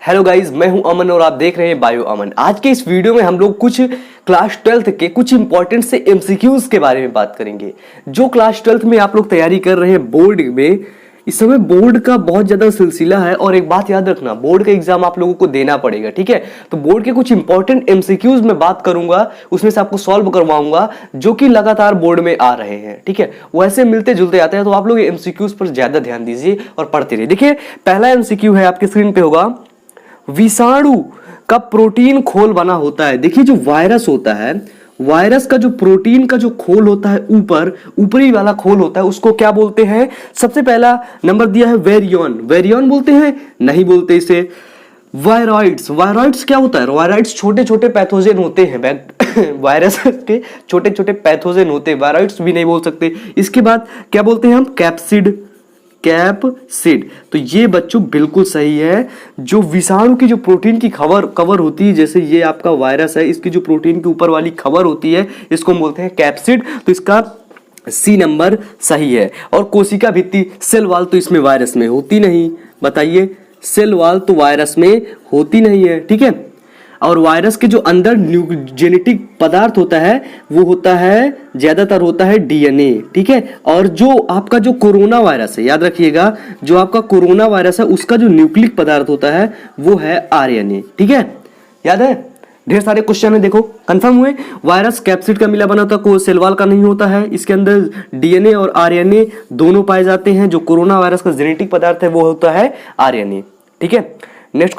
Hello guys, मैं हूं अमन और आप देख रहे हैं बायो अमन। आज के इस वीडियो में हम लोग कुछ क्लास 12th के कुछ इंपॉर्टेंट से एमसीक्यूज के बारे में बात करेंगे। जो क्लास 12th में आप लोग तैयारी कर रहे हैं बोर्ड में, इस समय बोर्ड का बहुत ज्यादा सिलसिला है। और एक बात याद रखना, बोर्ड का एग्जाम आप लोगों को देना पड़ेगा, ठीक है। तो बोर्ड के कुछ इंपॉर्टेंट एमसीक्यूज में बात करूंगा, उसमें से आपको सॉल्व करवाऊंगा जो कि लगातार बोर्ड में आ रहे हैं, ठीक है। वैसे मिलते जुलते आते हैं, तो आप लोग एमसीक्यूज पर ज्यादा ध्यान दीजिए और पढ़ते रहिए। देखिए, पहला एमसीक्यू है आपके स्क्रीन पे होगा, विषाणु का प्रोटीन खोल बना होता है। देखिए, जो वायरस होता है, वायरस का जो प्रोटीन का जो खोल होता है, ऊपरी वाला खोल होता है, उसको क्या बोलते हैं? सबसे पहला नंबर दिया है वेरियन। वेरियन बोलते हैं? नहीं बोलते इसे। वायरॉइड्स। वायरॉइड्स क्या होता है? वायरॉइड्स छोटे छोटे पैथोजन होते हैं, वायरस के छोटे छोटे पैथोजन होते हैं, वायरॉइड्स भी नहीं बोल सकते। इसके बाद क्या बोलते हैं हम? कैप्सिड। कैप्सिड। तो ये बच्चों बिल्कुल सही है। जो विषाणु की जो प्रोटीन की कवर होती है, जैसे ये आपका वायरस है, इसकी जो प्रोटीन के ऊपर वाली खबर होती है, इसको हम बोलते हैं कैप्सिड। तो इसका सी नंबर सही है। और कोशिका भित्ति, सेल वॉल तो इसमें वायरस में होती नहीं। बताइए, सेल वॉल तो वायरस में होती नहीं है, ठीक है। और वायरस के जो अंदर जेनेटिक पदार्थ होता है, वो होता है, ज्यादातर होता है डीएनए, ठीक है। और जो आपका जो कोरोना वायरस है, याद रखिएगा, जो आपका कोरोना वायरस है, उसका जो न्यूक्लिक पदार्थ होता है वो है आरएनए, ठीक है। याद है? ढेर सारे क्वेश्चन है, देखो कंफर्म हुए। वायरस कैप्सिड का मिला बना होता है, कोई सेल वॉल का नहीं होता है। इसके अंदर डीएनए और आरएनए दोनों पाए जाते हैं। जो कोरोना वायरस का जेनेटिक पदार्थ है वो होता है आरएनए, ठीक है। नेक्स्ट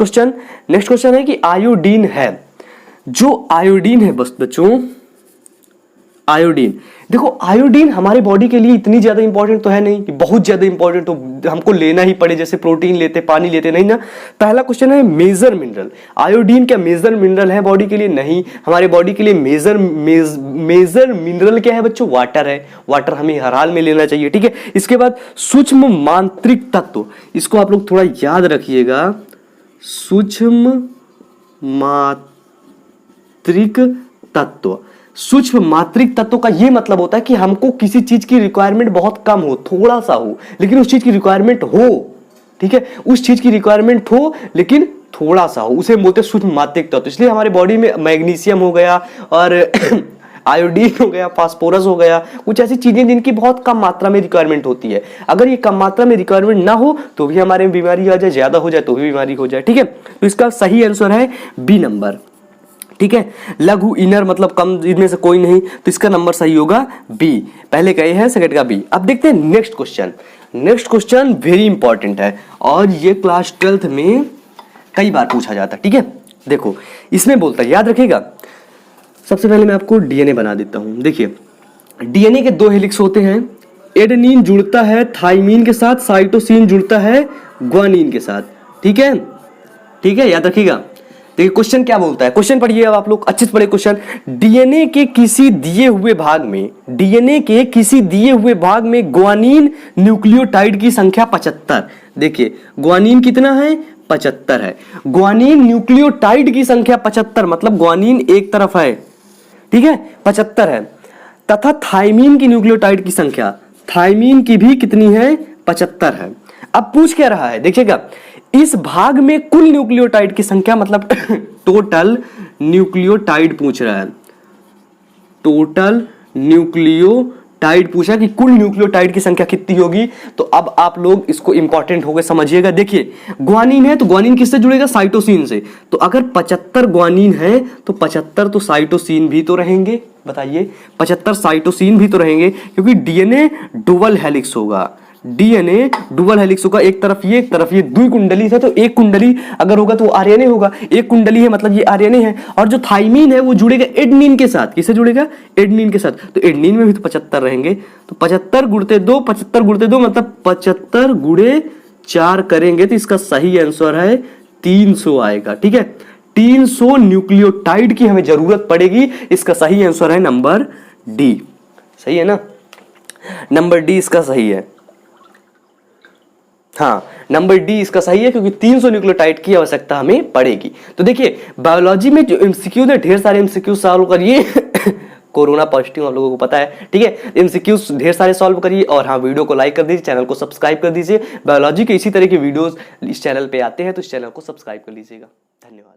क्वेश्चन है कि आयोडीन है। जो आयोडीन है बच्चों, आयोडीन, देखो आयोडीन हमारे बॉडी के लिए इतनी ज्यादा इंपॉर्टेंट तो है नहीं कि बहुत ज्यादा इंपॉर्टेंट तो हमको लेना ही पड़े, जैसे प्रोटीन लेते, पानी लेते, नहीं ना। पहला क्वेश्चन है मेजर मिनरल। आयोडीन क्या मेजर मिनरल है बॉडी के लिए? नहीं। हमारे बॉडी के लिए मेजर मिनरल क्या है बच्चों? वाटर है। वाटर हमें हर हाल में लेना चाहिए, ठीक है। इसके बाद सूक्ष्म मात्रिक तत्व, इसको आप लोग थोड़ा याद रखिएगा। सूक्ष्म मात्रिक तत्व। सूक्ष्म मात्रिक तत्व का यह मतलब होता है कि हमको किसी चीज की रिक्वायरमेंट बहुत कम हो, थोड़ा सा हो, लेकिन उस चीज की रिक्वायरमेंट हो, ठीक है। उस चीज की रिक्वायरमेंट हो लेकिन थोड़ा सा हो, उसे बोलते हैं सूक्ष्म मात्रिक तत्व। इसलिए हमारे बॉडी में मैग्नीशियम हो गया और आयोडीन हो गया, फास्फोरस हो गया, कुछ ऐसी चीजें जिनकी बहुत कम मात्रा में रिक्वायरमेंट होती है। अगर ये कम मात्रा में रिक्वायरमेंट ना हो तो भी हमारे में बीमारी आ जाए, ज्यादा हो जाए तो भी बीमारी हो जाए, ठीक है। तो इसका सही आंसर है बी नंबर, ठीक है। लघु इनर मतलब कम, इनमें से कोई नहीं, तो इसका नंबर सही होगा बी। पहले का ए है, सेकंड का बी। अब देखते हैं next question. Next question very important है और ये क्लास 12th में कई बार पूछा जाता है, ठीक है। देखो, इसमें बोलता है, याद रखिएगा। सबसे पहले मैं आपको डीएनए बना देता हूं। देखिए, डीएनए के दो हेलिक्स होते हैं। एडेनिन जुड़ता है थाइमीन के साथ, साइटोसिन जुड़ता है ग्वानिन के साथ, ठीक है, ठीक है, याद रखिएगा। देखिए क्वेश्चन क्या बोलता है, क्वेश्चन पढ़िए अब आप लोग, अच्छे से पढ़िए क्वेश्चन। डीएनए के किसी दिए हुए भाग में, डीएनए के किसी दिए हुए भाग में ग्वानिन न्यूक्लियोटाइड की संख्या 75। देखिए, ग्वानिन कितना है? 75 है। ग्वानिन न्यूक्लियोटाइड की संख्या 75, मतलब ग्वानिन एक तरफ है, ठीक है, 75 है। तथा थाइमीन की न्यूक्लियोटाइड की संख्या, थाइमीन की भी कितनी है? 75 है। अब पूछ क्या रहा है, देखिएगा, इस भाग में कुल न्यूक्लियोटाइड की संख्या, मतलब टोटल न्यूक्लियोटाइड पूछ रहा है। टोटल न्यूक्लियोटाइड पूछा कि कुल न्यूक्लियोटाइड की संख्या कितनी होगी। तो अब आप लोग इसको इंपॉर्टेंट हो गए, समझिएगा। देखिए, ग्वानिन है तो ग्वानिन किससे जुड़ेगा? साइटोसिन से। तो अगर 75 ग्वानिन है तो 75 तो साइटोसिन भी तो रहेंगे। बताइए, 75 साइटोसिन भी तो रहेंगे, क्योंकि डीएनए डुअल हेलिक्स होगा। डीएनए डुअल हेलिक्स होगा, एक तरफ ये, एक तरफ ये, दुई कुंडली है तो एक कुंडली अगर होगा तो आरएनए होगा। एक कुंडली है मतलब ये आरएनए है। और जो थाइमीन है वो जुड़ेगा एडेनिन के साथ। किससे जुड़ेगा? एडेनिन के साथ। तो एडेनिन में भी तो 75 रहेंगे। तो 75 गुणते 2, 75 गुणते 2 मतलब 75 गुणे 4 करेंगे तो इसका सही आंसर है 300 आएगा, ठीक है। 300 न्यूक्लियोटाइड की हमें जरूरत पड़ेगी। इसका सही आंसर है नंबर डी। सही है ना? नंबर डी इसका सही है। हाँ, नंबर डी इसका सही है, क्योंकि 300 न्यूक्लियोटाइड की आवश्यकता हमें पड़ेगी। तो देखिए, बायोलॉजी में जो एमसीक्यू है, ढेर सारे एमसीक्यू सॉल्व करिए कोरोना पॉजिटिव हम लोगों को पता है, ठीक है। एमसीक्यूज ढेर सारे सॉल्व करिए और हाँ, वीडियो को लाइक कर दीजिए, चैनल को सब्सक्राइब कर दीजिए। बायोलॉजी के इसी तरह के वीडियोस इस चैनल पे आते हैं, तो इस चैनल को सब्सक्राइब कर लीजिएगा। धन्यवाद।